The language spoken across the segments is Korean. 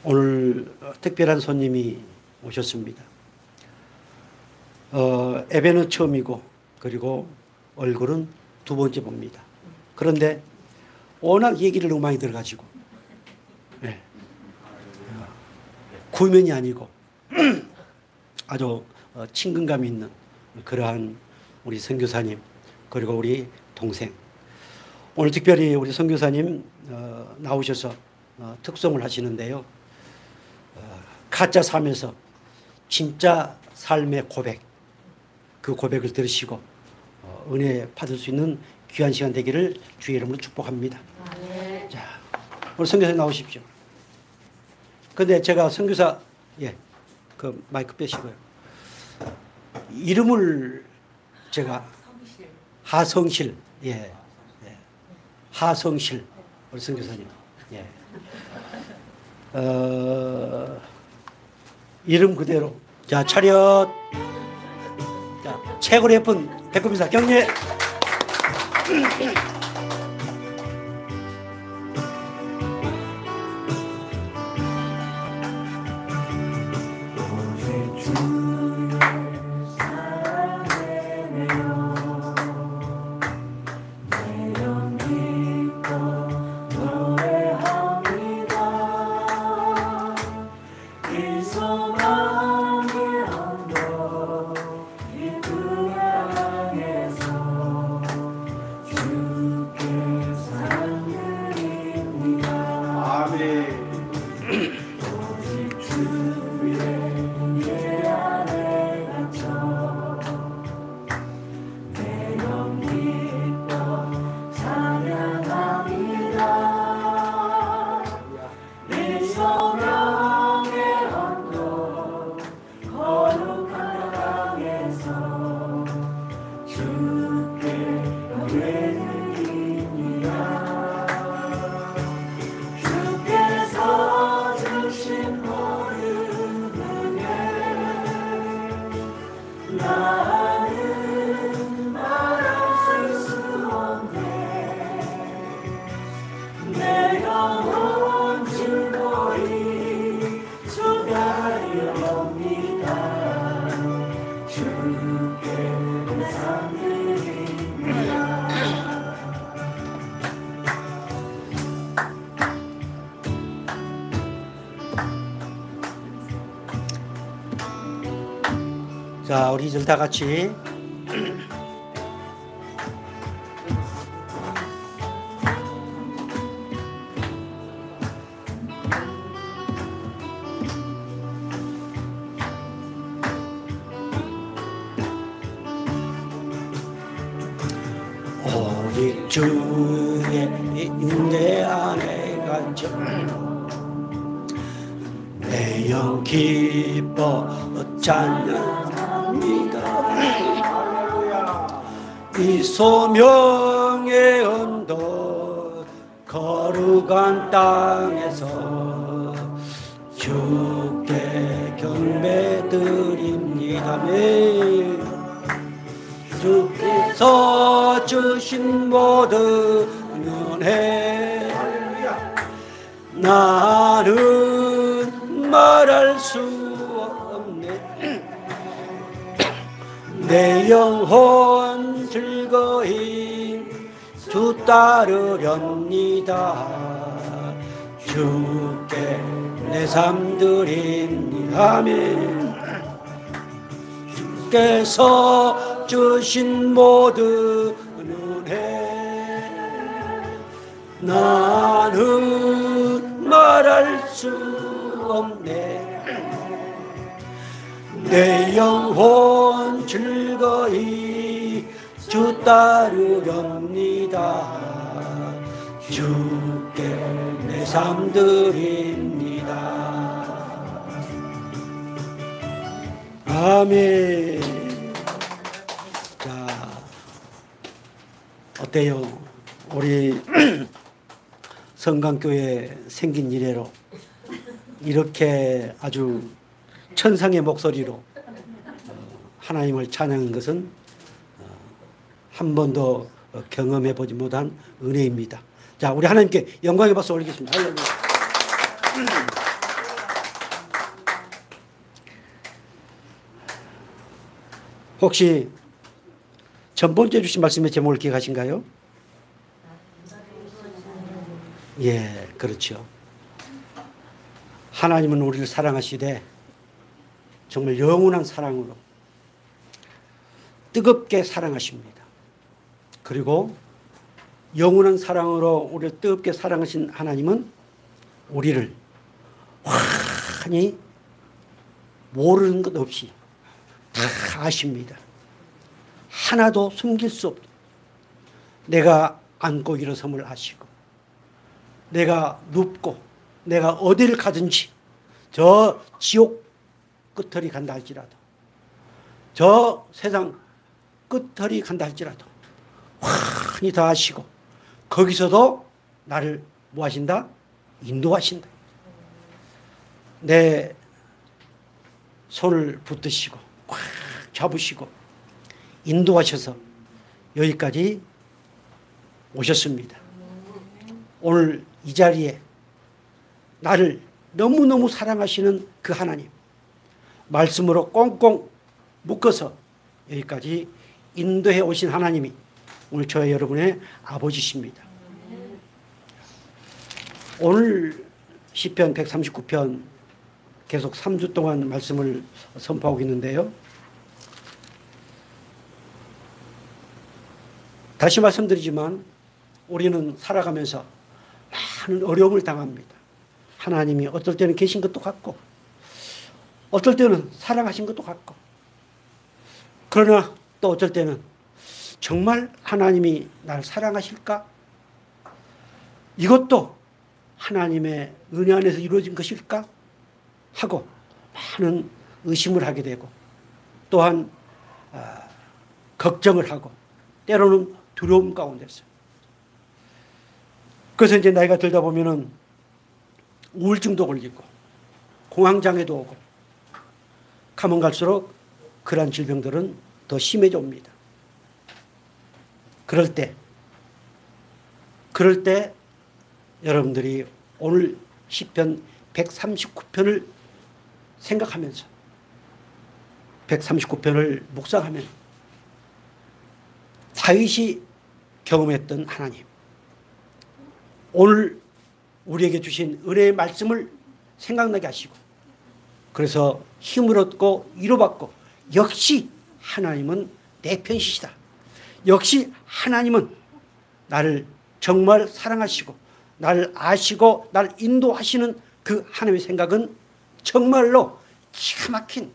오늘 특별한 손님이 오셨습니다. 예배는 처음이고 그리고 얼굴은 두 번째 봅니다. 그런데 워낙 얘기를 너무 많이 들어가지고 네. 구면이 아니고 아주 친근감 있는 그러한 우리 선교사님 그리고 우리 동생, 오늘 특별히 우리 선교사님 나오셔서 특송을 하시는데요. 가짜 삶에서 진짜 삶의 고백, 그 고백을 들으시고 은혜 받을 수 있는 귀한 시간 되기를 주의 이름으로 축복합니다. 자, 오늘 선교사님 나오십시오. 근데 제가 선교사, 그 마이크 빼시고요. 이름을 제가 하성실, 하성실, 우리 선교사님. 이름 그대로. 자, 차렷. 자, 최고로 예쁜 배꼽인사 경례. 자, 우리 이제 다 같이 오직 주의 인내 안에 갇혀 내 영 기뻐 찬양합니다. 이 소명의 언덕 거룩한 땅에서 주께 경배드립니다. 주께서 주신 모든 은혜 나는 말할 수 없네. 내 영혼 즐거이 주 따르렵니다. 주께 내 삶 드립니다. 아멘. 주께서 주신 모든 은혜 나는 말할 수 없네. 내 영혼 즐거이 주 따르렵니다. 주께 내 삶 드립니다. 아멘. 자, 어때요? 우리 성강교회 생긴 이래로 이렇게 아주 천상의 목소리로 하나님을 찬양한 것은 한 번도 경험해 보지 못한 은혜입니다. 자, 우리 하나님께 영광의 박수 올리겠습니다. 할렐루야. 혹시 전번째 주신 말씀의 제목을 기억하신가요? 예, 그렇죠. 하나님은 우리를 사랑하시되 정말 영원한 사랑으로 뜨겁게 사랑하십니다. 그리고 영원한 사랑으로 우리를 뜨겁게 사랑하신 하나님은 우리를 환히 모르는 것 없이 다 아십니다. 하나도 숨길 수 없고 내가 앉고 일어섬을 아시고 내가 눕고 내가 어디를 가든지 저 지옥 끝털이 간다 할지라도 저 세상 끝털이 간다 할지라도 환히 다 아시고 거기서도 나를 뭐 하신다? 인도하신다. 내 손을 붙드시고 꽉 잡으시고 인도하셔서 여기까지 오셨습니다. 오늘 이 자리에 나를 너무너무 사랑하시는 그 하나님 말씀으로 꽁꽁 묶어서 여기까지 인도해 오신 하나님이 오늘 저와 여러분의 아버지십니다. 오늘 시편 139편 계속 3주 동안 말씀을 선포하고 있는데요. 다시 말씀드리지만 우리는 살아가면서 많은 어려움을 당합니다. 하나님이 어떨 때는 계신 것도 같고 어떨 때는 사랑하신 것도 같고 그러나 또 어쩔 때는 정말 하나님이 날 사랑하실까? 이것도 하나님의 은혜 안에서 이루어진 것일까? 하고 많은 의심을 하게 되고 또한 걱정을 하고 때로는 두려움 가운데서 그래서 이제 나이가 들다 보면은 우울증도 걸리고 공황장애도 오고 가면 갈수록 그러한 질병들은 더 심해져 옵니다. 그럴 때 여러분들이 오늘 시편 139편을 생각하면서 139편을 묵상하면 다윗이 경험했던 하나님 오늘 우리에게 주신 은혜의 말씀을 생각나게 하시고 그래서 힘을 얻고 위로받고 역시 하나님은 내 편이시다. 역시 하나님은 나를 정말 사랑하시고 나를 아시고 나를 인도하시는 그 하나님의 생각은 정말로 기가 막힌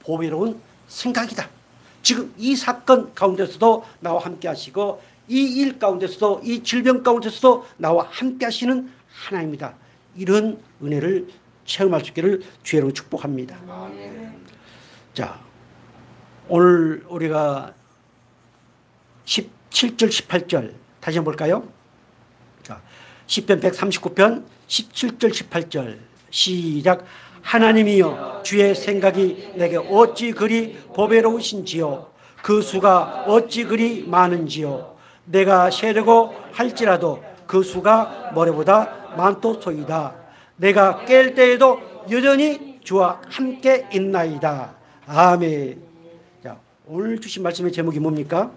보배로운 생각이다. 지금 이 사건 가운데서도 나와 함께 하시고 이 일 가운데서도 이 질병 가운데서도 나와 함께 하시는 하나님이다. 이런 은혜를 체험할 수 있기를 주의로 축복합니다. 자, 오늘 우리가 17절 18절 다시 한번 볼까요? 자, 시편 139편 17절 18절 시작. 하나님이여 주의 생각이 내게 어찌 그리 보배로우신지요 그 수가 어찌 그리 많은지요 내가 세려고 할지라도 그 수가 모래보다 많도소이다. 내가 깰 때에도 여전히 주와 함께 있나이다. 아멘. 자, 오늘 주신 말씀의 제목이 뭡니까?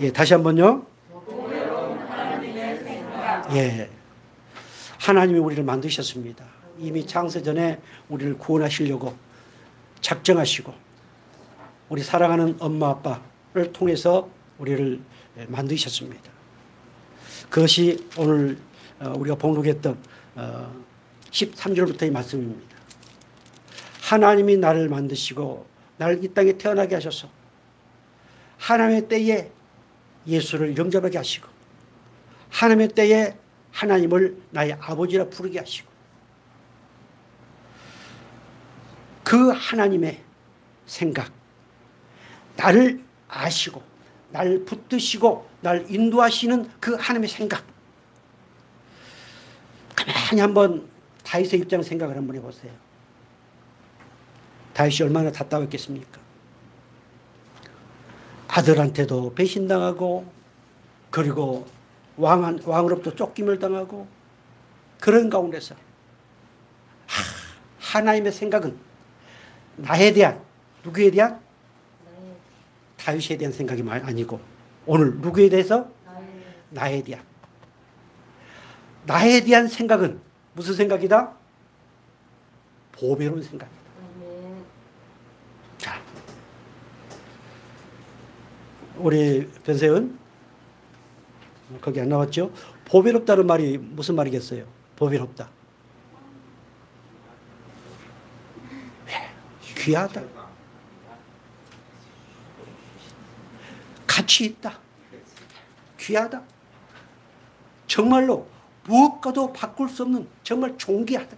예, 다시 한번요. 예, 하나님이 우리를 만드셨습니다. 이미 창세전에 우리를 구원하시려고 작정하시고 우리 사랑하는 엄마 아빠를 통해서 우리를 만드셨습니다. 그것이 오늘 우리가 봉독했던 13절부터의 말씀입니다. 하나님이 나를 만드시고 나를 이 땅에 태어나게 하셔서 하나님의 때에 예수를 영접하게 하시고 하나님의 때에 하나님을 나의 아버지라 부르게 하시고 그 하나님의 생각 나를 아시고 날 붙드시고 날 인도하시는 그 하나님의 생각 가만히 한번 다윗의 입장 생각을 한번 해보세요. 다윗이 얼마나 답답했겠습니까? 아들한테도 배신당하고 그리고 왕으로부터 쫓김을 당하고 그런 가운데서 하나님의 생각은 나에 대한 누구에 대한? 다윗에 대한 생각이 아니고 오늘 누구에 대해서? 나에 대한. 나에 대한 생각은 무슨 생각이다? 보배로운 생각이다. 자, 우리 변세은 거기 안 나왔죠? 보배롭다는 말이 무슨 말이겠어요? 보배롭다. 귀하다. 가치 있다. 귀하다. 정말로 무엇과도 바꿀 수 없는 정말 존귀하다.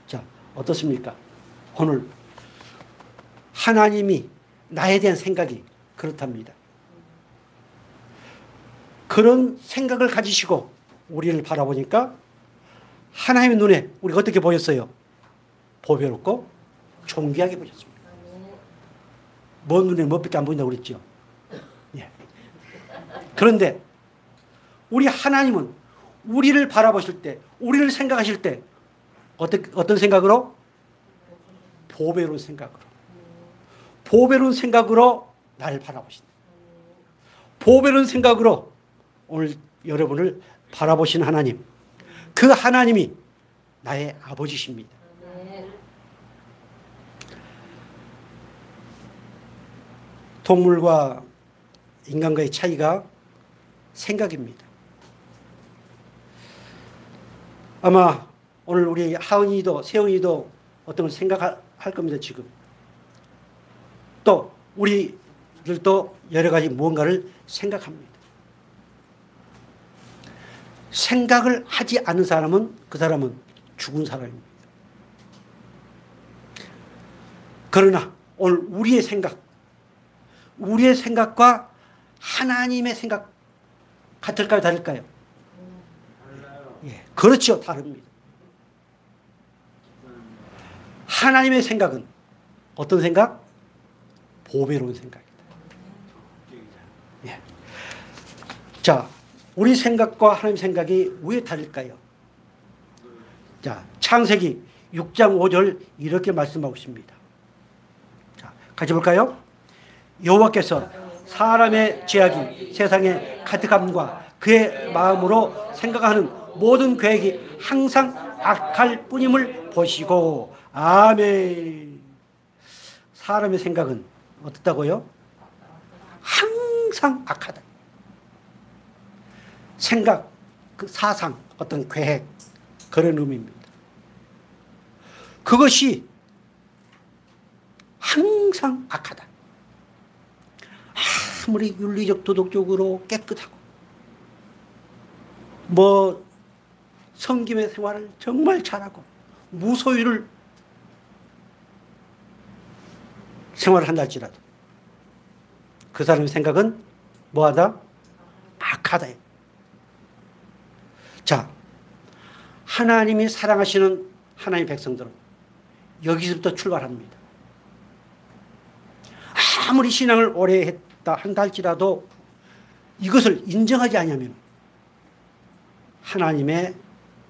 자, 어떻습니까? 오늘 하나님이 나에 대한 생각이 그렇답니다. 그런 생각을 가지시고 우리를 바라보니까 하나님의 눈에 우리가 어떻게 보였어요? 보배롭고 존귀하게 보였습니다. 먼 눈에 멋밖에 안 보인다고 그랬죠. 예. 그런데 우리 하나님은 우리를 바라보실 때, 우리를 생각하실 때 어떤 생각으로? 보배로운 생각으로. 보배로운 생각으로 나를 바라보신다. 보배로운 생각으로 오늘 여러분을 바라보신 하나님, 그 하나님이 나의 아버지십니다. 동물과 인간과의 차이가 생각입니다. 아마 오늘 우리 하은이도 세은이도 어떤 걸 생각할 겁니다. 지금 또 우리들도 여러 가지 무언가를 생각합니다. 생각을 하지 않은 사람은 그 사람은 죽은 사람입니다. 그러나 오늘 우리의 생각과 하나님의 생각 같을까요? 다를까요? 예, 그렇죠. 다릅니다. 하나님의 생각은 어떤 생각? 보배로운 생각이다. 예. 자, 우리 생각과 하나님 생각이 왜 다를까요? 자, 창세기 6장 5절 이렇게 말씀하고 있습니다. 자, 같이 볼까요? 여호와께서 사람의 죄악이 세상에 가득함과 그의 마음으로 생각하는 모든 계획이 항상 악할 뿐임을 보시고. 아멘. 사람의 생각은 어떻다고요? 항상 악하다. 생각, 그 사상, 어떤 계획, 그런 의미입니다. 그것이 항상 악하다. 아무리 윤리적 도덕적으로 깨끗하고 섬김의 생활을 정말 잘하고 무소유를 생활을 한다 할지라도 그 사람의 생각은 뭐하다? 악하다. 자, 하나님이 사랑하시는 하나님의 백성들은 여기서부터 출발합니다. 아무리 신앙을 오래 했다 한다 할지라도 이것을 인정하지 않으면 하나님의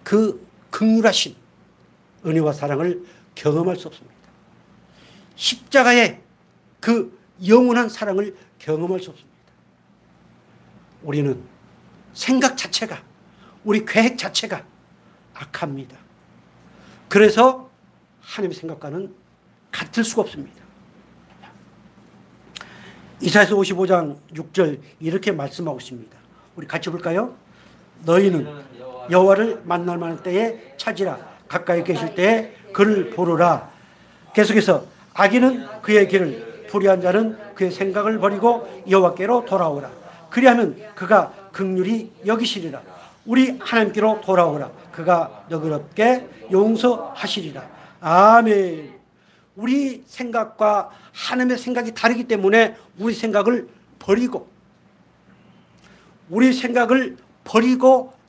그 긍휼하신 은혜와 사랑을 경험할 수 없습니다. 십자가의 그 영원한 사랑을 경험할 수 없습니다. 우리는 생각 자체가, 우리 계획 자체가 악합니다. 그래서 하나님의 생각과는 같을 수가 없습니다. 이사야서 55장 6절 이렇게 말씀하고 있습니다. 우리 같이 볼까요? 너희는 여호와를 만날 만한 때에 찾으라. 가까이 계실 때에 그를 부르라. 계속해서 악인은 그의 길을, 불의한 자는 그의 생각을 버리고 여호와께로 돌아오라. 그리하면 그가 긍휼히 여기시리라. 우리 하나님께로 돌아오라. 그가 너그럽게 용서하시리라. 아멘. 우리 생각과 하나님의 생각이 다르기 때문에 우리 생각을 버리고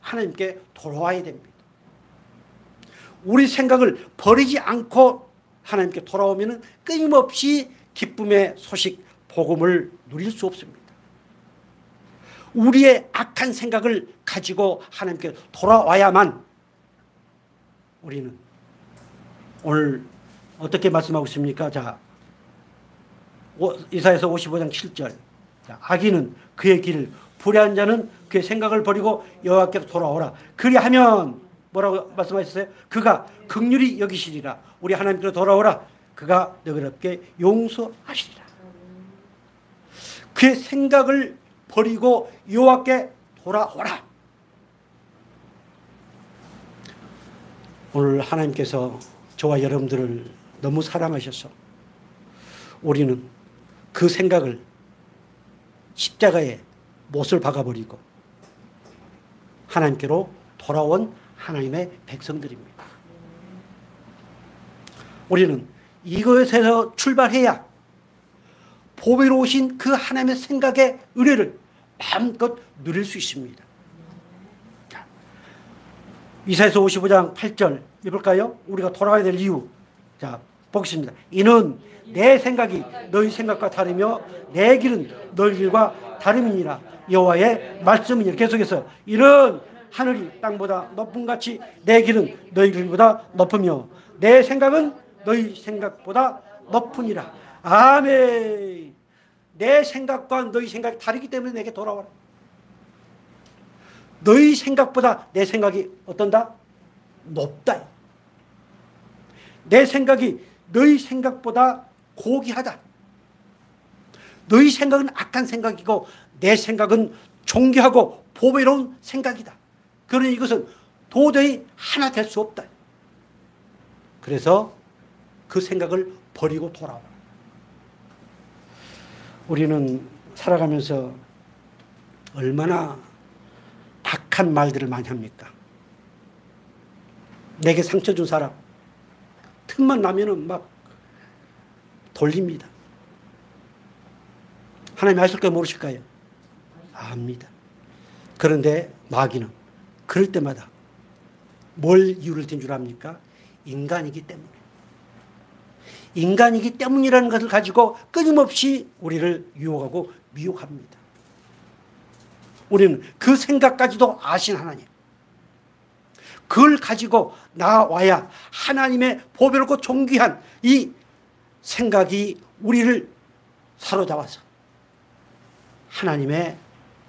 하나님께 돌아와야 됩니다. 우리 생각을 버리지 않고 하나님께 돌아오면 끊임없이 기쁨의 소식, 복음을 누릴 수 없습니다. 우리의 악한 생각을 가지고 하나님께 돌아와야만 우리는 오늘 어떻게 말씀하고 있습니까? 자, 이사야서 55장 7절. 악인은 그의 길을, 불의한 자는 그의 생각을 버리고 여호와께로 돌아오라. 그리하면 뭐라고 말씀하셨어요? 그가 긍휼히 여기시리라. 우리 하나님께로 돌아오라. 그가 너희롭게 용서하시리라. 그의 생각을 버리고 여호와께 돌아오라. 오늘 하나님께서 저와 여러분들을 너무 사랑하셔서 우리는 그 생각을 십자가에 못을 박아버리고 하나님께로 돌아온 하나님의 백성들입니다. 우리는 이것에서 출발해야 보배로우신 그 하나님의 생각의 은혜를 마음껏 누릴 수 있습니다. 이사야서 55장 8절 읽을까요? 우리가 돌아가야 될 이유. 자, 보겠습니다. 이는 내 생각이 너희 생각과 다르며 내 길은 너희 길과 다름이니라. 여호와의 말씀이니라. 계속해서 이는 하늘이 땅보다 높은 같이 내 길은 너희 길보다 높으며 내 생각은 너희 생각보다 높으니라. 아멘. 내 생각과 너희 생각이 다르기 때문에 내게 돌아와라. 너희 생각보다 내 생각이 어떤다? 높다. 내 생각이 너희 생각보다 고귀하다. 너희 생각은 악한 생각이고 내 생각은 존귀하고 보배로운 생각이다. 그러니 이것은 도저히 하나 될 수 없다. 그래서 그 생각을 버리고 돌아와. 우리는 살아가면서 얼마나 악한 말들을 많이 합니까? 내게 상처 준 사람 틈만 나면은 막 돌립니다. 하나님 아실까요? 모르실까요? 압니다. 그런데 마귀는 그럴 때마다 뭘 이유를 든 줄 압니까? 인간이기 때문에. 인간이기 때문이라는 것을 가지고 끊임없이 우리를 유혹하고 미혹합니다. 우리는 그 생각까지도 아신 하나님. 그걸 가지고 나와야 하나님의 보배롭고 존귀한 이 생각이 우리를 사로잡아서 하나님의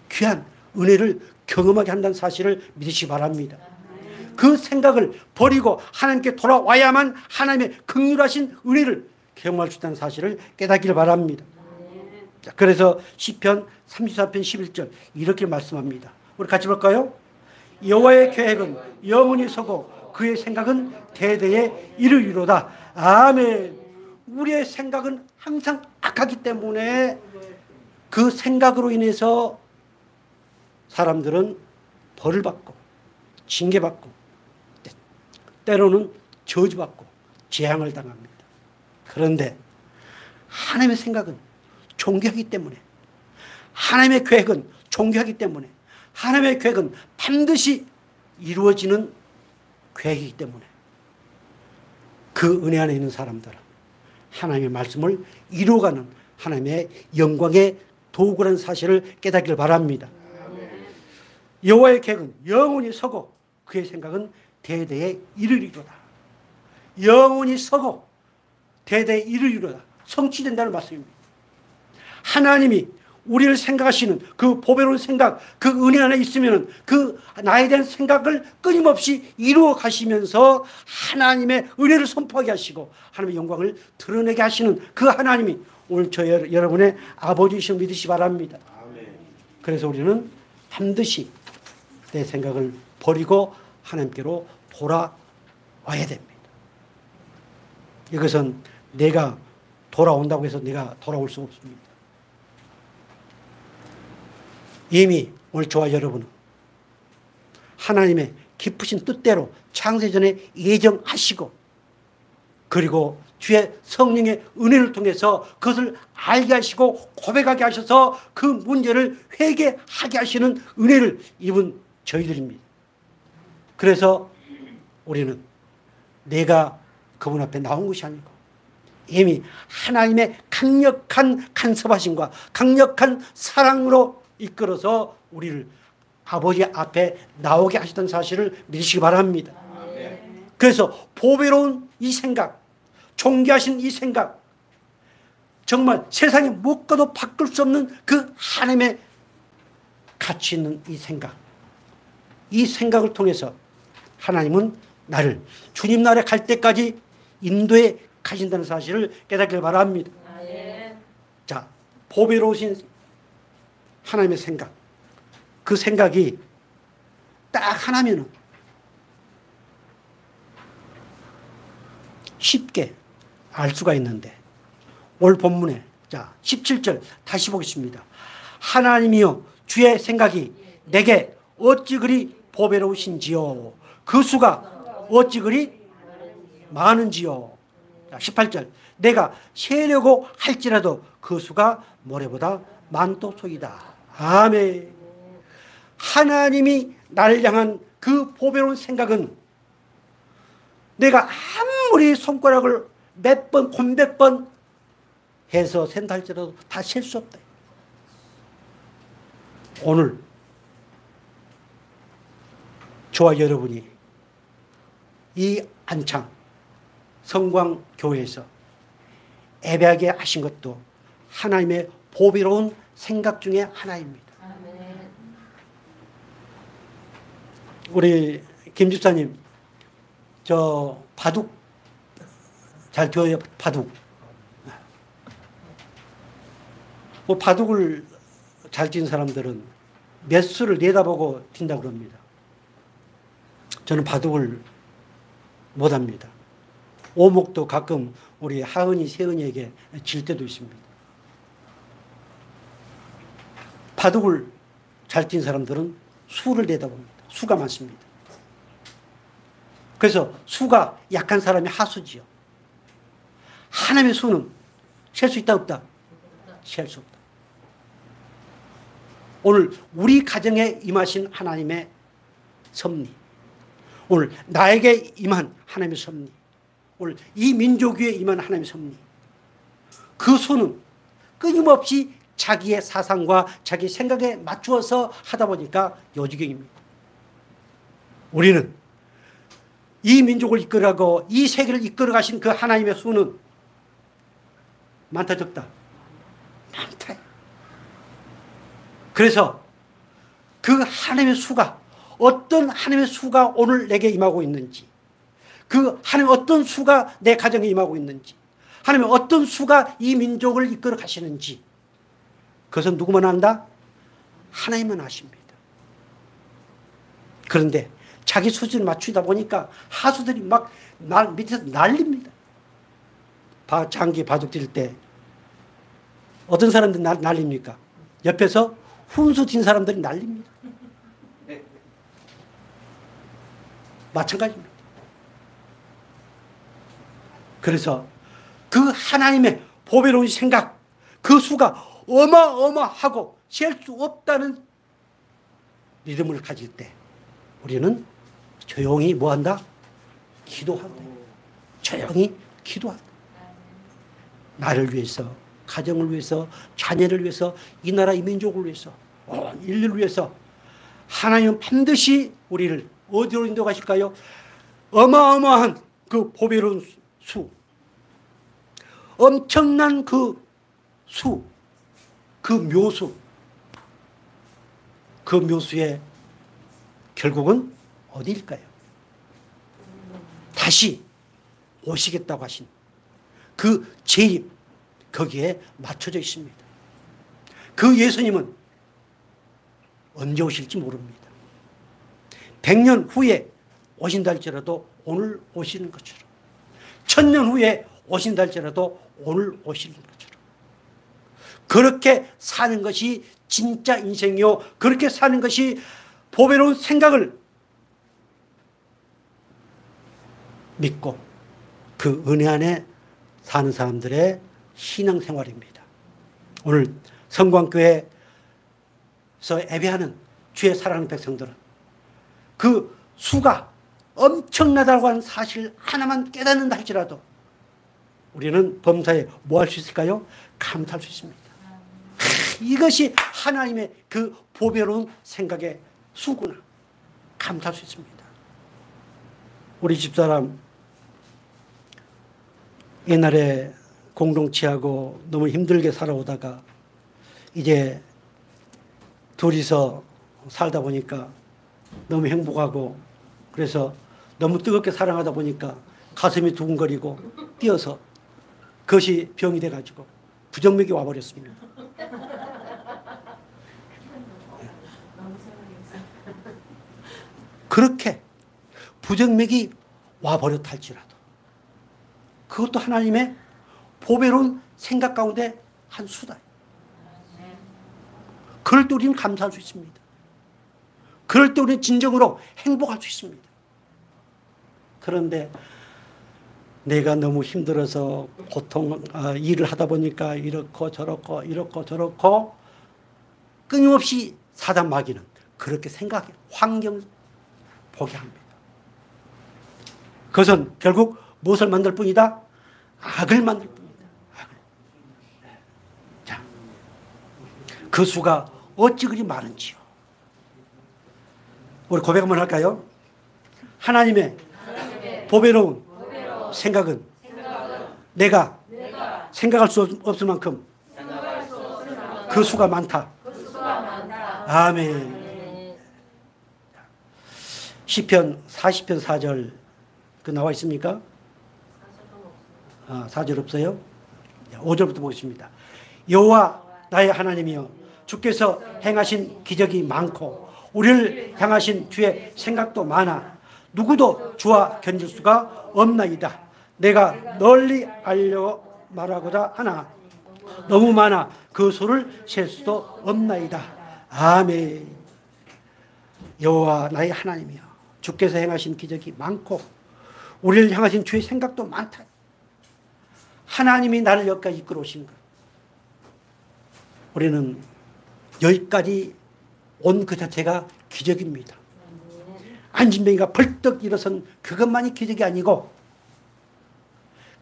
귀한 은혜를 경험하게 한다는 사실을 믿으시기 바랍니다. 그 생각을 버리고 하나님께 돌아와야만 하나님의 긍휼하신 은혜를 경험할 수 있다는 사실을 깨닫기를 바랍니다. 자, 그래서 시편 34편 11절 이렇게 말씀합니다. 우리 같이 볼까요? 여호와의 계획은 영원히 서고 그의 생각은 대대에 이르리로다. 아멘. 우리의 생각은 항상 악하기 때문에 그 생각으로 인해서 사람들은 벌을 받고 징계받고 때로는 저주받고 재앙을 당합니다. 그런데 하나님의 생각은 존귀하기 때문에, 하나님의 계획은 존귀하기 때문에, 하나님의 계획은 반드시 이루어지는 계획이기 때문에 그 은혜 안에 있는 사람들은 하나님의 말씀을 이루어가는 하나님의 영광의 도구라는 사실을 깨닫기를 바랍니다. 여호와의 계획은 영원히 서고 그의 생각은 대대에 이르리로다. 영원히 서고 대대에 이르리로다. 성취된다는 말씀입니다. 하나님이 우리를 생각하시는 그 보배로운 생각, 그 은혜 안에 있으면 그 나에 대한 생각을 끊임없이 이루어 가시면서 하나님의 은혜를 선포하게 하시고 하나님의 영광을 드러내게 하시는 그 하나님이 오늘 저 여러분의 아버지이심을 믿으시기 바랍니다. 그래서 우리는 반드시 내 생각을 버리고 하나님께로 돌아와야 됩니다. 이것은 내가 돌아온다고 해서 내가 돌아올 수 없습니다. 이미 오늘 저와 여러분은 하나님의 깊으신 뜻대로 창세전에 예정하시고 그리고 주의 성령의 은혜를 통해서 그것을 알게 하시고 고백하게 하셔서 그 문제를 회개하게 하시는 은혜를 입은 저희들입니다. 그래서 우리는 내가 그분 앞에 나온 것이 아니고 이미 하나님의 강력한 간섭하심과 강력한 사랑으로 이끌어서 우리를 아버지 앞에 나오게 하시던 사실을 믿으시기 바랍니다. 그래서 보배로운 이 생각, 존귀하신 이 생각, 정말 세상에 무엇과도 바꿀 수 없는 그 하나님의 가치 있는 이 생각, 이 생각을 통해서 하나님은 나를 주님 나라에 갈 때까지 인도에 가신다는 사실을 깨닫길 바랍니다. 자, 보배로우신 하나님의 생각, 그 생각이 딱 하나면은 쉽게 알 수가 있는데, 오늘 본문에 자 17절 다시 보겠습니다. 하나님이여 주의 생각이 내게 어찌 그리 보배로우신지요, 그 수가 어찌 그리 많은지요. 자 18절 내가 세려고 할지라도 그 수가 모래보다 만토속이다. 아멘. 하나님이 나를 향한 그 보배로운 생각은 내가 아무리 손가락을 몇 번, 곤백 번 해서 센다 할지라도 다 셀 수 없다. 오늘 저와 여러분이 이 안창 성광교회에서 예배하게 하신 것도 하나님의 보배로운 생각 중에 하나입니다. 우리 김 집사님, 저 바둑 잘 둬요? 바둑. 뭐 바둑을 잘 뛴 사람들은 몇 수를 내다보고 뛴다고 그럽니다. 저는 바둑을 못합니다. 오목도 가끔 우리 하은이, 세은이에게 질 때도 있습니다. 바둑을 잘 뛴 사람들은 수를 내다봅니다. 수가 많습니다. 그래서 수가 약한 사람이 하수지요. 하나님의 수는 셀 수 있다 없다? 셀 수 없다. 오늘 우리 가정에 임하신 하나님의 섭리, 오늘 나에게 임한 하나님의 섭리, 오늘 이 민족 위에 임한 하나님의 섭리, 그 수는 끊임없이 자기의 사상과 자기 생각에 맞추어서 하다 보니까 요지경입니다. 우리는 이 민족을 이끌어가고 이 세계를 이끌어 가신 그 하나님의 수는 많다 적다? 많다. 그래서 그 하나님의 수가, 어떤 하나님의 수가 오늘 내게 임하고 있는지, 그 하나님 어떤 수가 내 가정에 임하고 있는지, 하나님 어떤 수가 이 민족을 이끌어 가시는지, 그것은 누구만 안다? 하나님만 아십니다. 그런데 자기 수준을 맞추다 보니까 하수들이 막 밑에서 난립니다. 장기 바둑 뛸 때 어떤 사람들이 난립니까? 옆에서 훈수 뛴 사람들이 난립니다. 마찬가지입니다. 그래서 그 하나님의 보배로운 생각, 그 수가 어마어마하고 셀 수 없다는 믿음을 가질 때 우리는 조용히 뭐한다? 기도한다. 조용히 기도한다. 나를 위해서, 가정을 위해서, 자녀를 위해서, 이 나라 이 민족을 위해서, 온 인류를 위해서 하나님은 반드시 우리를 어디로 인도하실까요? 어마어마한 그 보배로운 수, 엄청난 그 수, 그 묘수, 그 묘수의 결국은 어디일까요? 다시 오시겠다고 하신 그 재림, 거기에 맞춰져 있습니다. 그 예수님은 언제 오실지 모릅니다. 100년 후에 오신다 할지라도 오늘 오시는 것처럼, 1000년 후에 오신다 할지라도 오늘 오시는 것처럼, 그렇게 사는 것이 진짜 인생이요, 그렇게 사는 것이 보배로운 생각을 믿고 그 은혜 안에 사는 사람들의 신앙생활입니다. 오늘 성광교회에서 예배하는 주의 사랑하는 백성들은 그 수가 엄청나다고 하는 사실 하나만 깨닫는다 할지라도 우리는 범사에 뭐 할 수 있을까요? 감사할 수 있습니다. 이것이 하나님의 그 보배로운 생각의 수구나, 감사할 수 있습니다. 우리 집사람 옛날에 공동체하고 너무 힘들게 살아오다가 이제 둘이서 살다 보니까 너무 행복하고 그래서 너무 뜨겁게 사랑하다 보니까 가슴이 두근거리고 뛰어서 그것이 병이 돼가지고 부정맥이 와버렸습니다. 그렇게 부정맥이 와버렸다 할지라도 그것도 하나님의 보배로운 생각 가운데 한 수다. 그럴 때 우리는 감사할 수 있습니다. 그럴 때 우리는 진정으로 행복할 수 있습니다. 그런데 내가 너무 힘들어서 일을 하다 보니까 이렇고 저렇고 끊임없이 사단 마귀는 그렇게 생각해 환경을 보게 합니다. 그것은 결국 무엇을 만들 뿐이다? 악을 만들 뿐이다. 악을. 자, 그 수가 어찌 그리 많은지요. 우리 고백 한번 할까요? 하나님의 보배로운 생각은 내가 생각할 수 없을 만큼 그 수가 많다. 아멘. 시편 40편 4절 그 나와 있습니까? 4절 없어요? 5절부터 보겠습니다. 여호와 나의 하나님이여 주께서 행하신 기적이 많고 우리를 향하신 주의 생각도 많아 누구도 주와 견줄 수가 없나이다. 내가 널리 알려 말하고자 하나 너무 많아 그 수를 셀 수도 없나이다. 아멘. 여호와 나의 하나님이여 주께서 행하신 기적이 많고 우리를 향하신 주의 생각도 많다. 하나님이 나를 여기까지 이끌어 오신 것. 우리는 여기까지 온 그 자체가 기적입니다. 안진뱅이가 벌떡 일어선 그것만이 기적이 아니고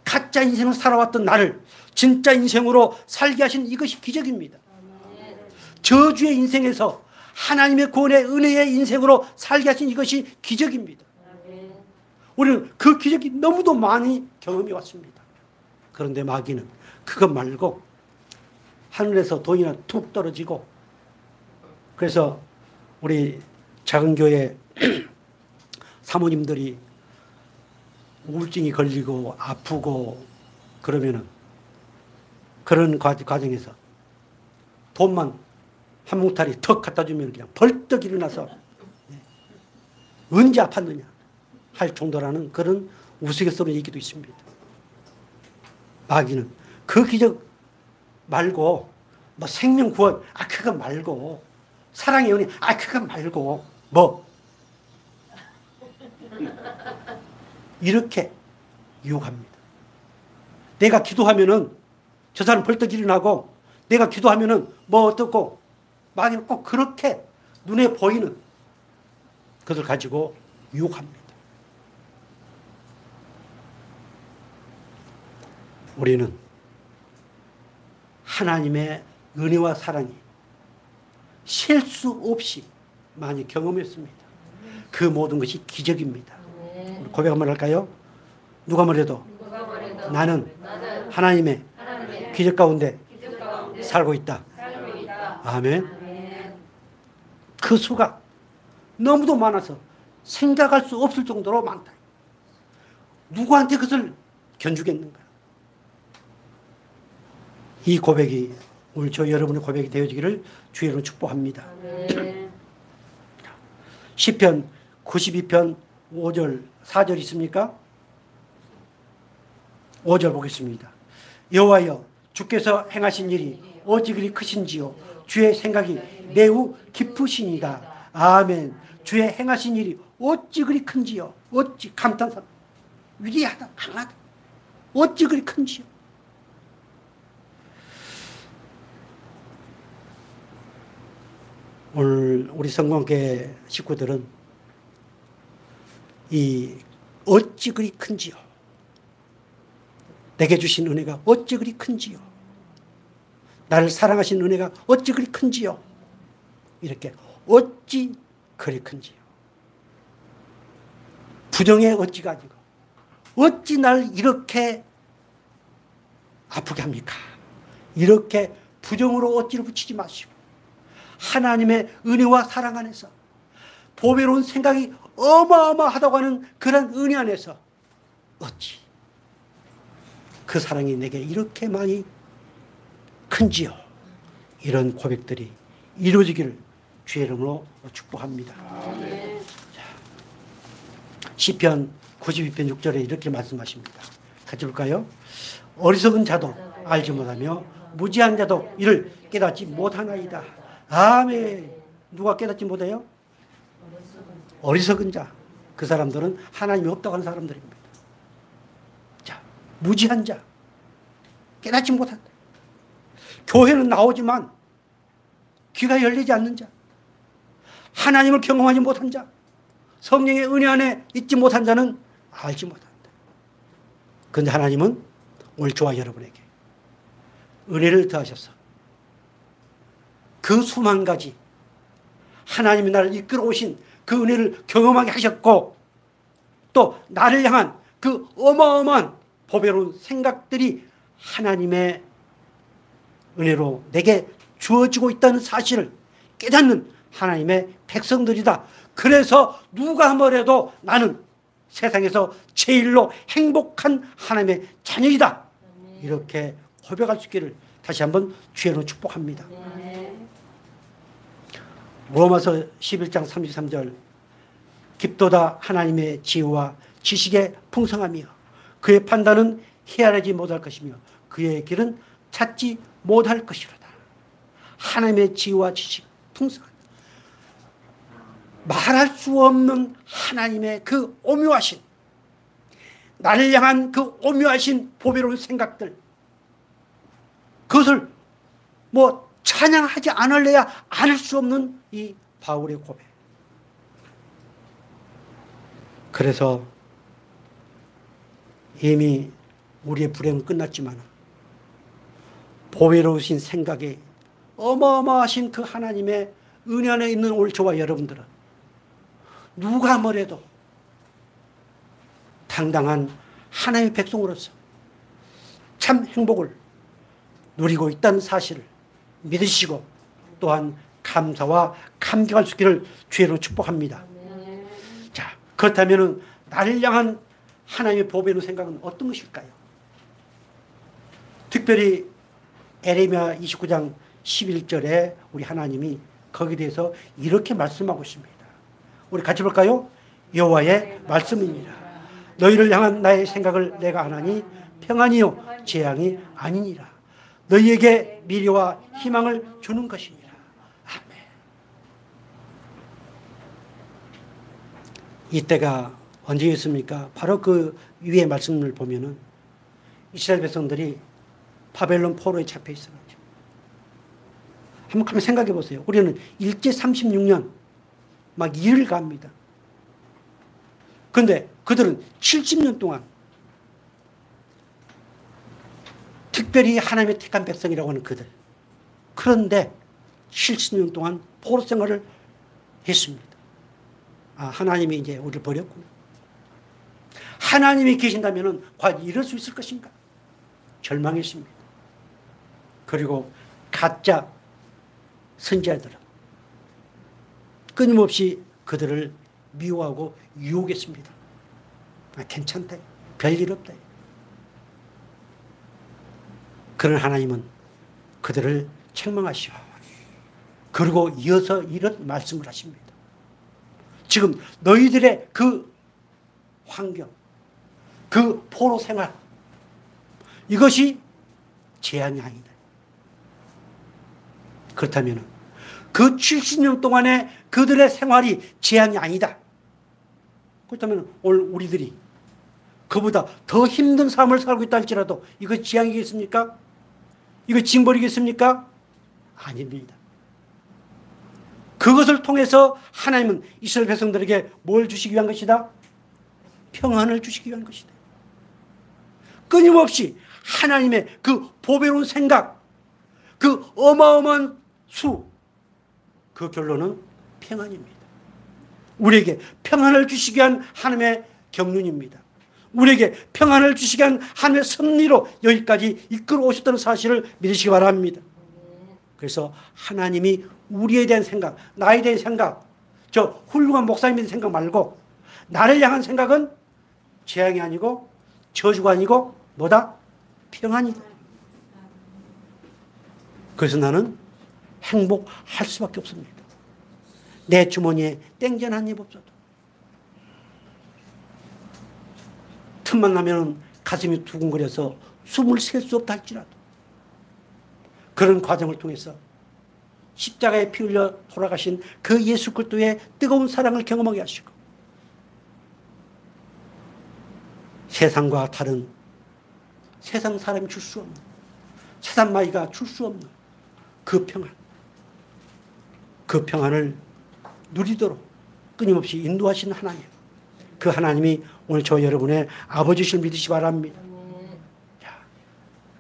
가짜 인생을 살아왔던 나를 진짜 인생으로 살게 하신 이것이 기적입니다. 저주의 인생에서 하나님의 구원의 은혜의 인생으로 살게 하신 이것이 기적입니다. 우리는 그 기적이 너무도 많이 경험해 왔습니다. 그런데 마귀는 그것 말고 하늘에서 돈이나 툭 떨어지고 그래서 우리 작은 교회 사모님들이 우울증이 걸리고 아프고 그러면은 그런 과정에서 돈만 한 뭉타리 턱 갖다 주면 그냥 벌떡 일어나서 언제 아팠느냐 할 정도라는 그런 우스갯소리 얘기도 있습니다. 마귀는 그 기적 말고 뭐 생명 구원 그거 말고 사랑의 은혜 그거 말고 뭐 이렇게 유혹합니다. 내가 기도하면은 저 사람 벌떡 일어나고 내가 기도하면은 뭐 어떻고 마귀는 꼭 그렇게 눈에 보이는 것을 가지고 유혹합니다. 우리는 하나님의 은혜와 사랑이 셀 수 없이 많이 경험했습니다. 그 모든 것이 기적입니다. 우리 고백 한번 할까요? 누가 뭐래도 나는 하나님의 기적 가운데 살고 있다. 아멘. 그 수가 너무도 많아서 생각할 수 없을 정도로 많다. 누구한테 그것을 견주겠는가? 이 고백이 오늘 저 여러분의 고백이 되어지기를 주의 이름으로 축복합니다. 시편 92편 5절 4절 있습니까? 5절 보겠습니다. 여호와여 주께서 행하신 일이 어찌 그리 크신지요 주의 생각이 매우 깊으시니이다. 아멘. 주의 행하신 일이 어찌 그리 큰지요 어찌 감탄사 위대하다 강하다 어찌 그리 큰지요. 오늘 우리 성공교회 식구들은 이 어찌 그리 큰지요 내게 주신 은혜가 어찌 그리 큰지요 나를 사랑하신 은혜가 어찌 그리 큰지요 이렇게 어찌 그리 큰지요 부정의 어찌가 아니고 어찌 날 이렇게 아프게 합니까? 이렇게 부정으로 억지로 붙이지 마시고 하나님의 은혜와 사랑 안에서 보배로운 생각이 어마어마하다고 하는 그런 은혜 안에서 어찌 그 사랑이 내게 이렇게 많이 큰지요. 이런 고백들이 이루어지기를 주의 이름으로 축복합니다. 시편 92편 6절에 이렇게 말씀하십니다. 같이 볼까요? 어리석은 자도 알지 못하며 무지한 자도 이를 깨닫지 못하나이다. 아멘. 누가 깨닫지 못해요? 어리석은 자. 그 사람들은 하나님이 없다고 하는 사람들입니다. 자, 무지한 자. 깨닫지 못한다. 교회는 나오지만 귀가 열리지 않는 자. 하나님을 경험하지 못한 자. 성령의 은혜 안에 있지 못한 자는 알지 못한다. 그런데 하나님은 오늘 저와 여러분에게 은혜를 더하셔서 그 수만 가지 하나님이 나를 이끌어 오신 그 은혜를 경험하게 하셨고 또 나를 향한 그 어마어마한 보배로운 생각들이 하나님의 은혜로 내게 주어지고 있다는 사실을 깨닫는 하나님의 백성들이다. 그래서 누가 뭐래도 나는 세상에서 제일로 행복한 하나님의 자녀이다. 이렇게 고백할 수 있기를 다시 한번 주의로 축복합니다. 로마서 11장 33절 깊도다 하나님의 지혜와 지식의 풍성함이여 그의 판단은 헤아리지 못할 것이며 그의 길은 찾지 못할 것이로다. 하나님의 지혜와 지식 풍성함 말할 수 없는 하나님의 그 오묘하신 나를 향한 그 오묘하신 보배로운 생각들 그것을 뭐 찬양하지 않을래야 않을 수 없는 이 바울의 고백. 그래서 이미 우리의 불행은 끝났지만 보배로우신 생각에 어마어마하신 그 하나님의 은혜 안에 있는 오늘 저와 여러분들은 누가 뭐래도 당당한 하나님의 백성으로서 참 행복을 누리고 있다는 사실을 믿으시고 또한 감사와 감격할 수 있기를 주의로 축복합니다. 자, 그렇다면 나를 향한 하나님의 보배로운 생각은 어떤 것일까요? 특별히 에레미야 29장 11절에 우리 하나님이 거기에 대해서 이렇게 말씀하고 있습니다. 우리 같이 볼까요? 여호와의 말씀입니다. 너희를 향한 나의 생각을 내가 아나니 평안이요 재앙이 아니니라. 너희에게 미래와 희망을 주는 것이니라. 아멘. 이때가 언제였습니까? 바로 그 위의 말씀을 보면은 이스라엘 백성들이 바벨론 포로에 잡혀 있어가지고 한번 생각해 보세요. 우리는 일제 36년 막 일을 갑니다. 그런데 그들은 70년 동안 특별히 하나님의 택한 백성이라고 하는 그들 그런데 70년 동안 포로 생활을 했습니다. 아, 하나님이 이제 우리를 버렸구나. 하나님이 계신다면 과연 이럴 수 있을 것인가? 절망했습니다. 그리고 가짜 선지자들은 끊임없이 그들을 미워하고 유혹했습니다. 아, 괜찮다. 별일 없다. 그런 하나님은 그들을 책망하시오. 그리고 이어서 이런 말씀을 하십니다. 지금 너희들의 그 환경, 그 포로 생활, 이것이 재앙이 아니다. 그렇다면 그 70년 동안의 그들의 생활이 재앙이 아니다. 그렇다면 오늘 우리들이 그보다 더 힘든 삶을 살고 있다 할지라도 이거 재앙이겠습니까? 이거 징벌이겠습니까? 아닙니다. 그것을 통해서 하나님은 이스라엘 백성들에게 뭘 주시기 위한 것이다? 평안을 주시기 위한 것이다. 끊임없이 하나님의 그 보배로운 생각, 그 어마어마한 수, 그 결론은 평안입니다. 우리에게 평안을 주시기 위한 하나님의 경륜입니다. 우리에게 평안을 주시기 위한 하나님의 섭리로 여기까지 이끌어 오셨다는 사실을 믿으시기 바랍니다. 그래서 하나님이 우리에 대한 생각, 나에 대한 생각, 저 훌륭한 목사님에 대한 생각 말고 나를 향한 생각은 재앙이 아니고 저주가 아니고 뭐다? 평안이다. 그래서 나는 행복할 수밖에 없습니다. 내 주머니에 땡전 한 입 없어도, 틈만 나면 가슴이 두근거려서 숨을 쉴 수 없다 할지라도, 그런 과정을 통해서 십자가에 피 흘려 돌아가신 그 예수 그리스도의 뜨거운 사랑을 경험하게 하시고, 세상과 다른, 세상 사람이 줄 수 없는, 세상 마이가 줄 수 없는 그 평안, 그 평안을 누리도록 끊임없이 인도하시는 하나님, 그 하나님이 오늘 저와 여러분의 아버지실 믿으시기 바랍니다.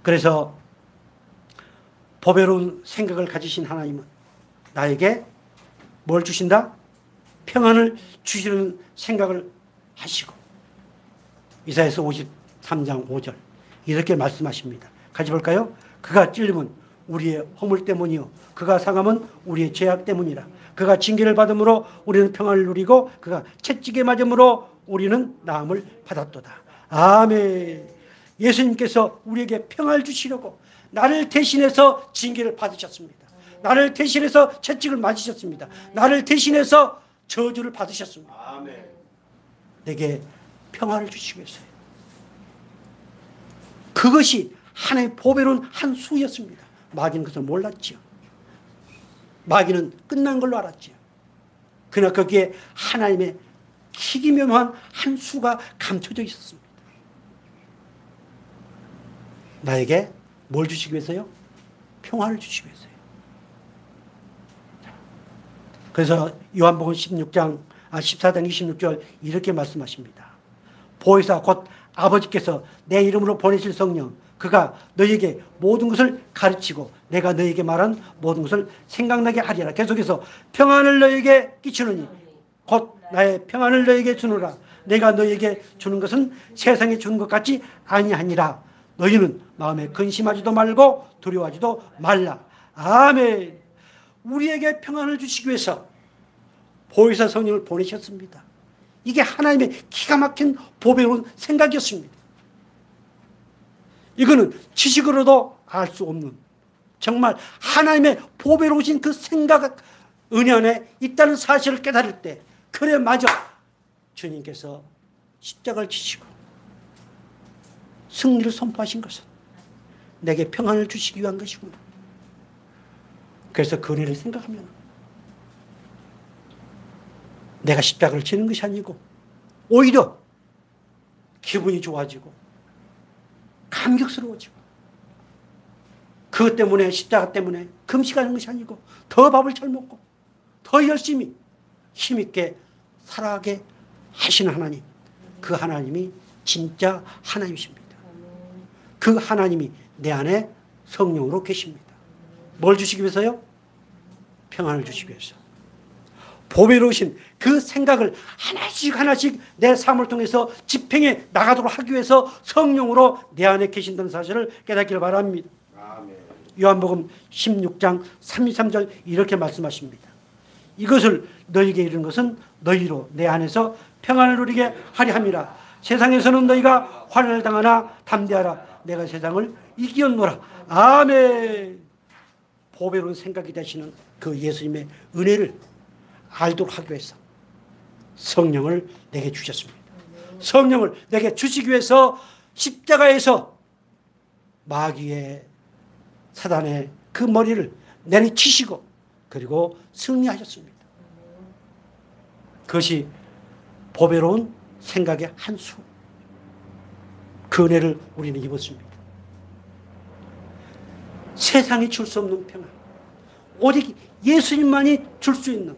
그래서 보배로운 생각을 가지신 하나님은 나에게 뭘 주신다? 평안을 주시는 생각을 하시고, 이사야서 53장 5절 이렇게 말씀하십니다. 같이 볼까요? 그가 찔림은 우리의 허물 때문이요 그가 상함은 우리의 죄악 때문이라. 그가 징계를 받음으로 우리는 평안을 누리고 그가 채찍에 맞음으로 우리는 나음을 받았도다. 아멘. 예수님께서 우리에게 평안을 주시려고 나를 대신해서 징계를 받으셨습니다. 나를 대신해서 채찍을 맞으셨습니다. 나를 대신해서 저주를 받으셨습니다. 아멘. 내게 평안을 주시기 위해서요. 그것이 하나님의 보배로운 한 수였습니다. 마귀는 그것을 몰랐지요. 마귀는 끝난 걸로 알았지요. 그러나 거기에 하나님의 기기묘한 한 수가 감춰져 있었습니다. 나에게 뭘 주시기 위해서요? 평안을 주시기 위해서요. 그래서 요한복음 14장 26절 이렇게 말씀하십니다. 보혜사 곧 아버지께서 내 이름으로 보내실 성령, 그가 너희에게 모든 것을 가르치고 내가 너희에게 말한 모든 것을 생각나게 하리라. 계속해서 평안을 너희에게 끼치느니 곧 나의 평안을 너희에게 주노라. 내가 너희에게 주는 것은 세상에 주는 것 같지 아니하니라. 너희는 마음에 근심하지도 말고 두려워하지도 말라. 아멘. 우리에게 평안을 주시기 위해서 보혜사 성령을 보내셨습니다. 이게 하나님의 기가 막힌 보배로운 생각이었습니다. 이거는 지식으로도 알 수 없는, 정말 하나님의 보배로우신 그 생각, 은혜 안에 있다는 사실을 깨달을 때, 그래 맞아, 주님께서 십자가를 지시고 승리를 선포하신 것은 내게 평안을 주시기 위한 것이구나. 그래서 그 은혜를 생각하면 내가 십자가를 지는 것이 아니고 오히려 기분이 좋아지고 감격스러워지고, 그것 때문에, 십자가 때문에 금식하는 것이 아니고 더 밥을 잘 먹고 더 열심히 힘있게 살아가게 하시는 하나님, 그 하나님이 진짜 하나님이십니다. 그 하나님이 내 안에 성령으로 계십니다. 뭘 주시기 위해서요? 평안을 주시기 위해서. 보배로우신 그 생각을 하나씩 하나씩 내 삶을 통해서 집행해 나가도록 하기 위해서 성령으로 내 안에 계신다는 사실을 깨닫기를 바랍니다. 아멘. 요한복음 16장 33절 이렇게 말씀하십니다. 이것을 너희에게 이르는 것은 너희로 내 안에서 평안을 누리게 하려 함이라. 세상에서는 너희가 환난을 당하나 담대하라. 내가 세상을 이기었노라. 아멘. 보배로운 생각이 되시는 그 예수님의 은혜를 알도록 하기 위해서 성령을 내게 주셨습니다. 성령을 내게 주시기 위해서 십자가에서 마귀의 사단의 그 머리를 내리치시고 그리고 승리하셨습니다. 그것이 보배로운 생각의 한 수, 그 은혜를 우리는 입었습니다. 세상이 줄 수 없는 평안, 오직 예수님만이 줄 수 있는,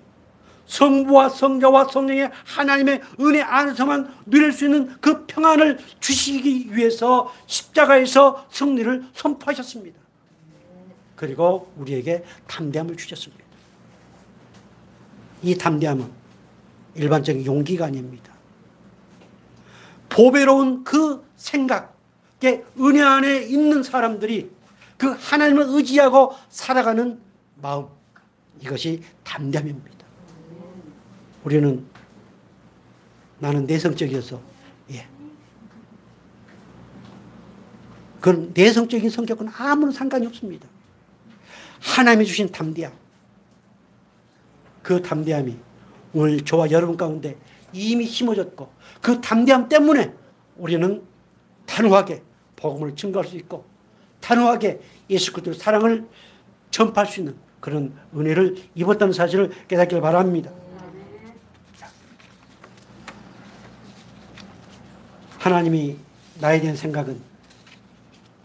성부와 성자와 성령의 하나님의 은혜 안에서만 누릴 수 있는 그 평안을 주시기 위해서 십자가에서 승리를 선포하셨습니다. 그리고 우리에게 담대함을 주셨습니다. 이 담대함은 일반적인 용기가 아닙니다. 보배로운 그 생각에 은혜 안에 있는 사람들이 그 하나님을 의지하고 살아가는 마음, 이것이 담대함입니다. 우리는 나는 내성적이어서, 그건 내성적인 성격은 아무런 상관이 없습니다. 하나님이 주신 담대함, 그 담대함이 오늘 저와 여러분 가운데 이미 심어졌고, 그 담대함 때문에 우리는 단호하게 복음을 증거할 수 있고, 단호하게 예수 그리스도의 사랑을 전파할 수 있는 그런 은혜를 입었다는 사실을 깨닫기를 바랍니다. 하나님이 나에 대한 생각은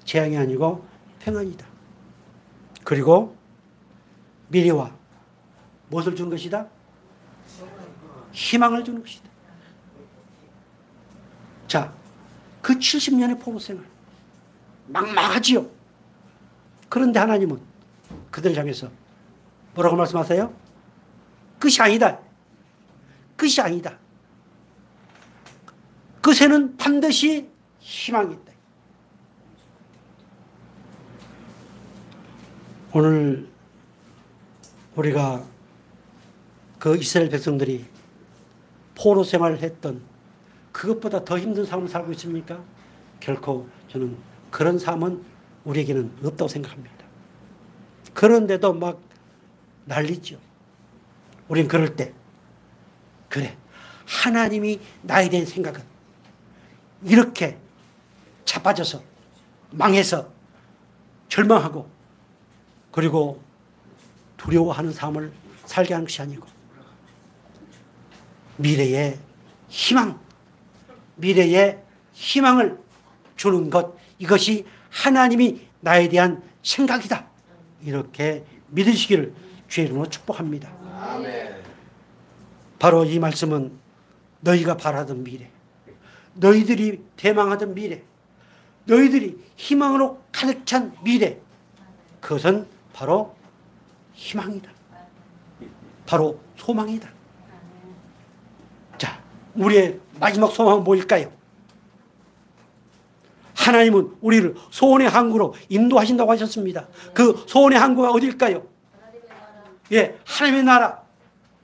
재앙이 아니고 평안이다. 그리고 미래와 무엇을 주는 것이다? 희망을 주는 것이다. 자, 그 70년의 포로 생활 막막하지요. 그런데 하나님은 그들 향해서 뭐라고 말씀하세요? 끝이 아니다. 끝이 아니다. 끝에는 반드시 희망이 있다. 오늘 우리가 그 이스라엘 백성들이 포로 생활을 했던 그것보다 더 힘든 삶을 살고 있습니까? 결코 저는 그런 삶은 우리에게는 없다고 생각합니다. 그런데도 막 난리죠. 우린 그럴 때, 그래, 하나님이 나에 대한 생각은 이렇게 자빠져서 망해서 절망하고 그리고 두려워하는 삶을 살게 하는 것이 아니고 미래의 희망, 미래의 희망을 주는 것, 이것이 하나님이 나에 대한 생각이다. 이렇게 믿으시기를 주의 이름으로 축복합니다. 아멘. 바로 이 말씀은 너희가 바라던 미래, 너희들이 대망하던 미래, 너희들이 희망으로 가득 찬 미래, 그것은 바로 희망이다. 바로 소망이다. 자, 우리의 마지막 소망은 뭐일까요? 하나님은 우리를 소원의 항구로 인도하신다고 하셨습니다. 그 소원의 항구가 어딜까요? 예, 하나님의 나라.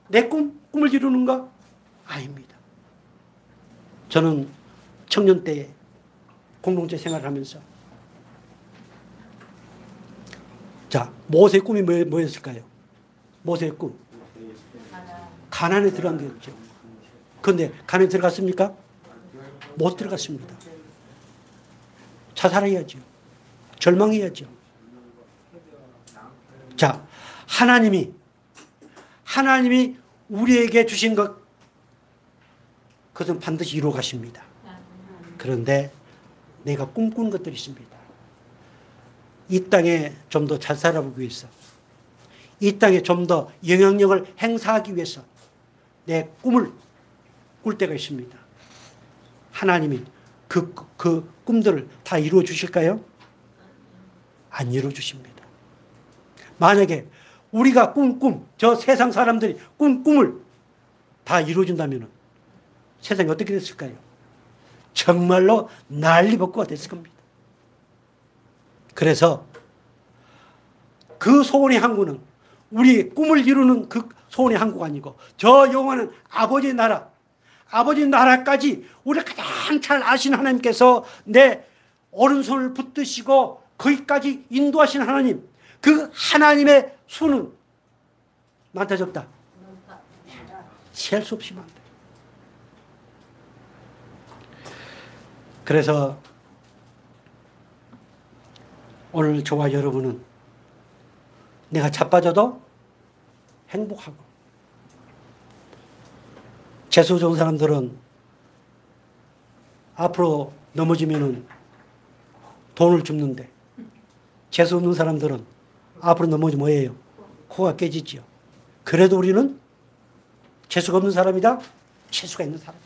내 꿈을 이루는가? 아닙니다. 저는 청년 때에 공동체 생활을 하면서, 자, 모세의 꿈이 뭐였을까요? 모세의 꿈. 가나안에 들어간 거였죠. 그런데 가나안에 들어갔습니까? 못 들어갔습니다. 자살해야죠. 절망해야죠. 자, 하나님이 우리에게 주신 것, 그것은 반드시 이루어 가십니다. 그런데 내가 꿈꾸는 것들이 있습니다. 이 땅에 좀 더 잘 살아보기 위해서, 이 땅에 좀 더 영향력을 행사하기 위해서 내 꿈을 꿀 때가 있습니다. 하나님이 그 꿈들을 다 이루어 주실까요? 안 이루어 주십니다. 만약에 우리가 저 세상 사람들이 꿈을 다 이루어 준다면 세상이 어떻게 됐을까요? 정말로 난리법고가 됐을 겁니다. 그래서 그 소원의 항구는 우리 꿈을 이루는 그 소원의 항구가 아니고 저 영원한 아버지의 나라, 아버지 나라까지 우리가 가장 잘 아시는 하나님께서 내 오른손을 붙드시고 거기까지 인도하신 하나님, 그 하나님의 수는 많다 적다? 셀 수 없이 많다. 그래서 오늘 저와 여러분은 내가 자빠져도 행복하고, 재수 좋은 사람들은 앞으로 넘어지면은 돈을 줍는데, 재수 없는 사람들은 앞으로 넘어지면 뭐예요? 코가 깨지죠. 그래도 우리는 재수가 없는 사람이다? 재수가 있는 사람.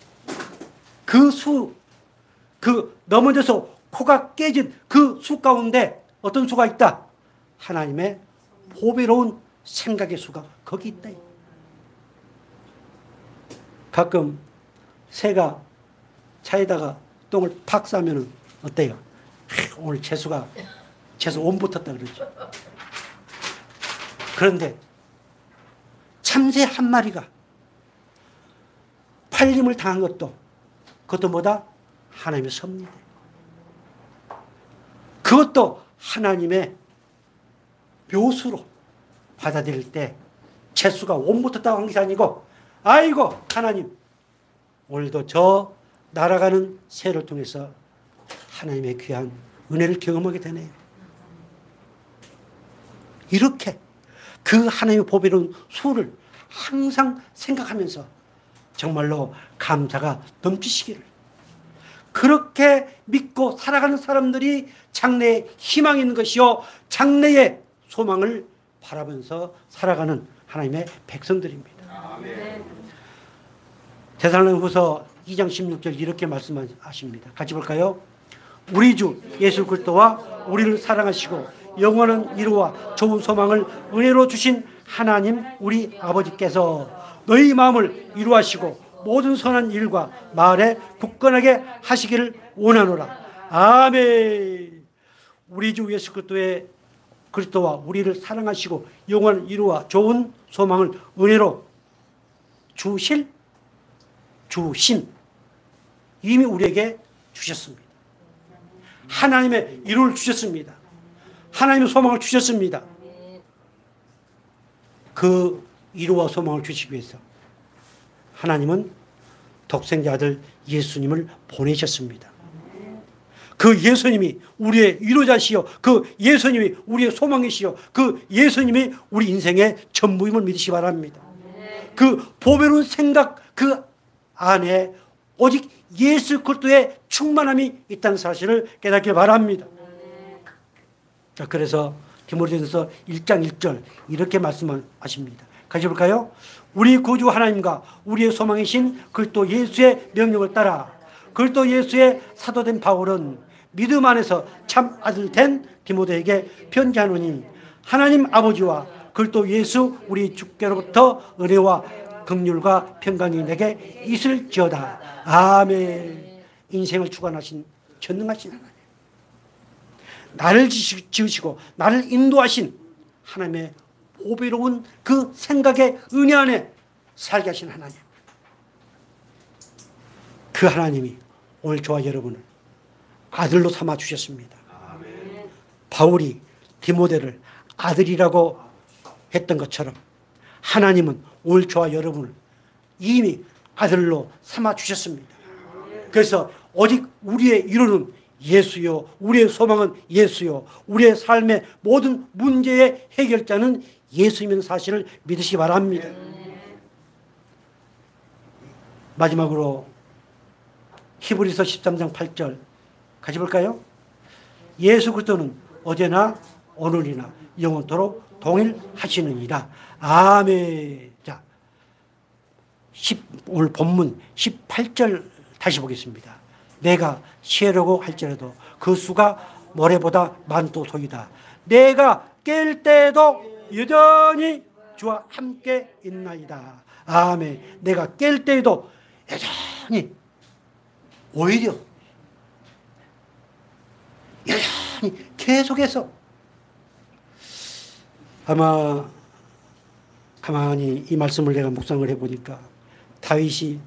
넘어져서 코가 깨진 그 수 가운데 어떤 수가 있다? 하나님의 보배로운 생각의 수가 거기 있다. 가끔 새가 차에다가 똥을 팍 싸면은 어때요? 오늘 재수 온 붙었다 그러죠. 그런데 참새 한 마리가 팔림을 당한 그것도 뭐다? 하나님의 섭리다. 그것도 하나님의 묘수로 받아들일 때 재수가 온 붙었다고 한 것이 아니고, 아이고 하나님, 오늘도 저 날아가는 새를 통해서 하나님의 귀한 은혜를 경험하게 되네요. 이렇게 그 하나님의 보배로운 수를 항상 생각하면서 정말로 감사가 넘치시기를, 그렇게 믿고 살아가는 사람들이 장래에 희망이 있는 것이요 장래의 소망을 바라면서 살아가는 하나님의 백성들입니다. 데살로니가후서 2장 16절 이렇게 말씀하십니다. 같이 볼까요? 우리 주 예수 그리스도와 우리를 사랑하시고 영원한 위로와 좋은 소망을 은혜로 주신 하나님 우리 아버지께서 너희 마음을 위로하시고 모든 선한 일과 말에 굳건하게 하시기를 원하노라. 아멘. 우리 주 예수 그리스도와 우리를 사랑하시고 영원한 위로와 좋은 소망을 은혜로 주신 이미 우리에게 주셨습니다. 하나님의 위로를 주셨습니다. 하나님의 소망을 주셨습니다. 그 위로와 소망을 주시기 위해서 하나님은 독생자 아들 예수님을 보내셨습니다. 그 예수님이 우리의 위로자시요, 그 예수님이 우리의 소망이시요, 그 예수님이 우리 인생의 전부임을 믿으시기 바랍니다. 그 보배로운 생각 그 안에 오직 예수 그리스도의 충만함이 있다는 사실을 깨닫길 바랍니다. 자, 그래서 디모데전서 1장 1절 이렇게 말씀하십니다. 같이 볼까요? 우리 구주 하나님과 우리의 소망이신 그리스도 예수의 명령을 따라 그리스도 예수의 사도된 바울은 믿음 안에서 참 아들 된 디모데에게 편지하노니 하나님 아버지와 그리스도 예수 우리 주께로부터 은혜와 긍휼과 평강이 내게 있을지어다. 아멘. 인생을 주관하신 전능하신 하나님, 나를 지으시고 나를 인도하신 하나님의 보배로운 그 생각의 은혜 안에 살게 하신 하나님, 그 하나님이 오늘 저와 여러분을 아들로 삼아 주셨습니다. 바울이 디모데를 아들이라고 했던 것처럼 하나님은 오늘 저와 여러분을 이미 아들로 삼아 주셨습니다. 그래서 오직 우리의 위로는 예수요, 우리의 소망은 예수요, 우리의 삶의 모든 문제의 해결자는 예수님인 사실을 믿으시기 바랍니다. 마지막으로 히브리서 13장 8절 같이 볼까요? 예수 그리스도는 어제나 오늘이나 영원토록 동일하시느니라. 아멘. 자, 오늘 본문 18절 다시 보겠습니다. 내가 세려고 할지라도 그 수가 모래보다 만토소이다. 내가 깰 때에도 여전히 주와 함께 있나이다. 아멘. 내가 깰 때에도 여전히, 오히려 여전히 계속해서, 아마 가만히 이 말씀을 내가 묵상을 해보니까 다윗이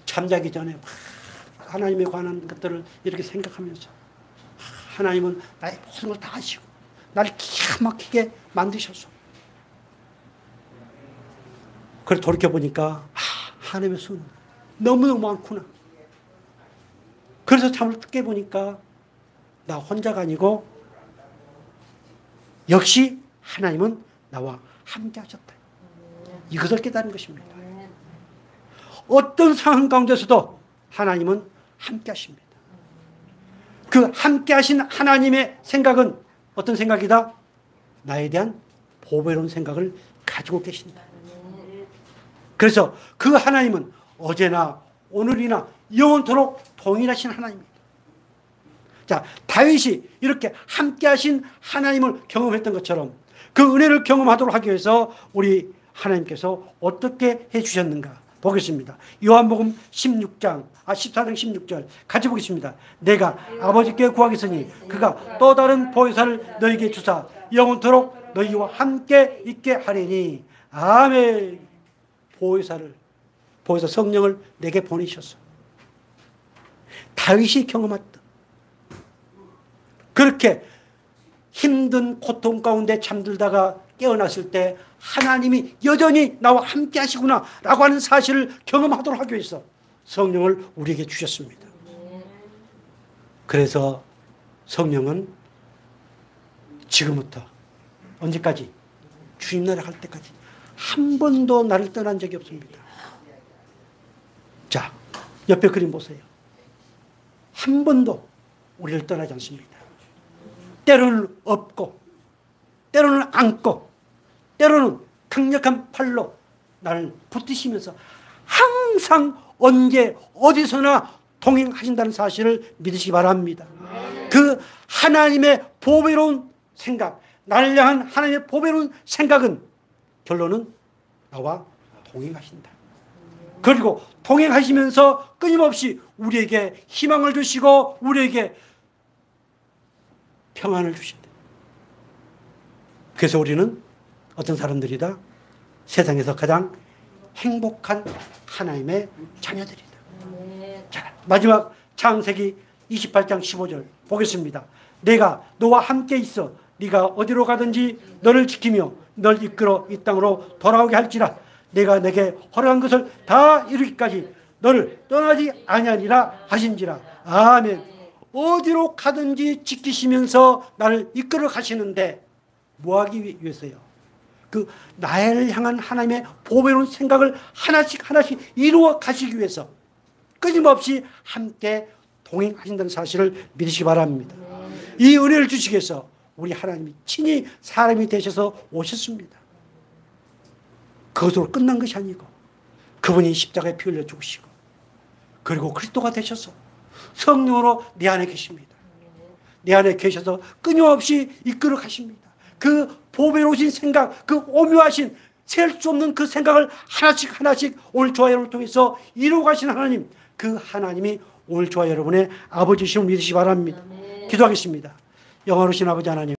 잠자기 전에 하나님에 관한 것들을 이렇게 생각하면서 하나님은 나의 모든 걸 다 아시고 나를 기가 막히게 만드셨어. 그걸 돌이켜보니까 하나님의 수는 너무너무 많구나. 그래서 잠을 깨보니까 나 혼자가 아니고 역시 하나님은 나와 함께 하셨다. 이것을 깨달은 것입니다. 어떤 상황 가운데서도 하나님은 함께 하십니다. 그 함께 하신 하나님의 생각은 어떤 생각이다? 나에 대한 보배로운 생각을 가지고 계신다. 그래서 그 하나님은 어제나 오늘이나 영원토록 동일하신 하나님입니다. 자, 다윗이 이렇게 함께 하신 하나님을 경험했던 것처럼 그 은혜를 경험하도록 하기 위해서 우리 하나님께서 어떻게 해주셨는가 보겠습니다. 요한복음 14장 16절 같이 보겠습니다. 내가 아버지께 구하겠으니 그가 또 다른 보혜사를 너희에게 주사 영원토록 너희와 함께 있게 하리니. 아멘. 보혜사 성령을 내게 보내셨어. 다윗이 경험했다. 그렇게 힘든 고통 가운데 잠들다가 깨어났을 때 하나님이 여전히 나와 함께 하시구나 라고 하는 사실을 경험하도록 하기 위해서 성령을 우리에게 주셨습니다. 그래서 성령은 지금부터 언제까지? 주님 나라 갈 때까지 한 번도 나를 떠난 적이 없습니다. 자, 옆에 그림 보세요. 한 번도 우리를 떠나지 않습니다. 때로는 업고, 때로는 안고, 때로는 강력한 팔로 나를 붙드시면서 항상 언제 어디서나 동행하신다는 사실을 믿으시기 바랍니다. 그 하나님의 보배로운 생각, 나를 향한 하나님의 보배로운 생각은 결론은 나와 동행하신다. 그리고 동행하시면서 끊임없이 우리에게 희망을 주시고 우리에게 평안을 주신다. 그래서 우리는 어떤 사람들이다? 세상에서 가장 행복한 하나님의 자녀들이다. 자, 마지막 창세기 28장 15절 보겠습니다. 내가 너와 함께 있어 네가 어디로 가든지 너를 지키며 널 이끌어 이 땅으로 돌아오게 할지라. 내가 내게 허락한 것을 다 이루기까지 너를 떠나지 아니하니라 하신지라. 아멘. 어디로 가든지 지키시면서 나를 이끌어 가시는데 뭐하기 위해서요? 그 나를 향한 하나님의 보배로운 생각을 하나씩 이루어 가시기 위해서 끊임없이 함께 동행하신다는 사실을 믿으시기 바랍니다. 이 은혜를 주시기 위해서 우리 하나님이 친히 사람이 되셔서 오셨습니다. 그것으로 끝난 것이 아니고 그분이 십자가에 피 흘려 죽으시고 그리고 그리스도가 되셔서 성령으로 내 안에 계십니다. 내 안에 계셔서 끊임없이 이끌어 가십니다. 그 보배로우신 생각, 그 오묘하신 셀 수 없는 그 생각을 하나씩 오늘 저와 여러분을 통해서 이루어 가신 하나님, 그 하나님이 오늘 저와 여러분의 아버지심을 믿으시기 바랍니다. 기도하겠습니다. 영원하신 아버지 하나님,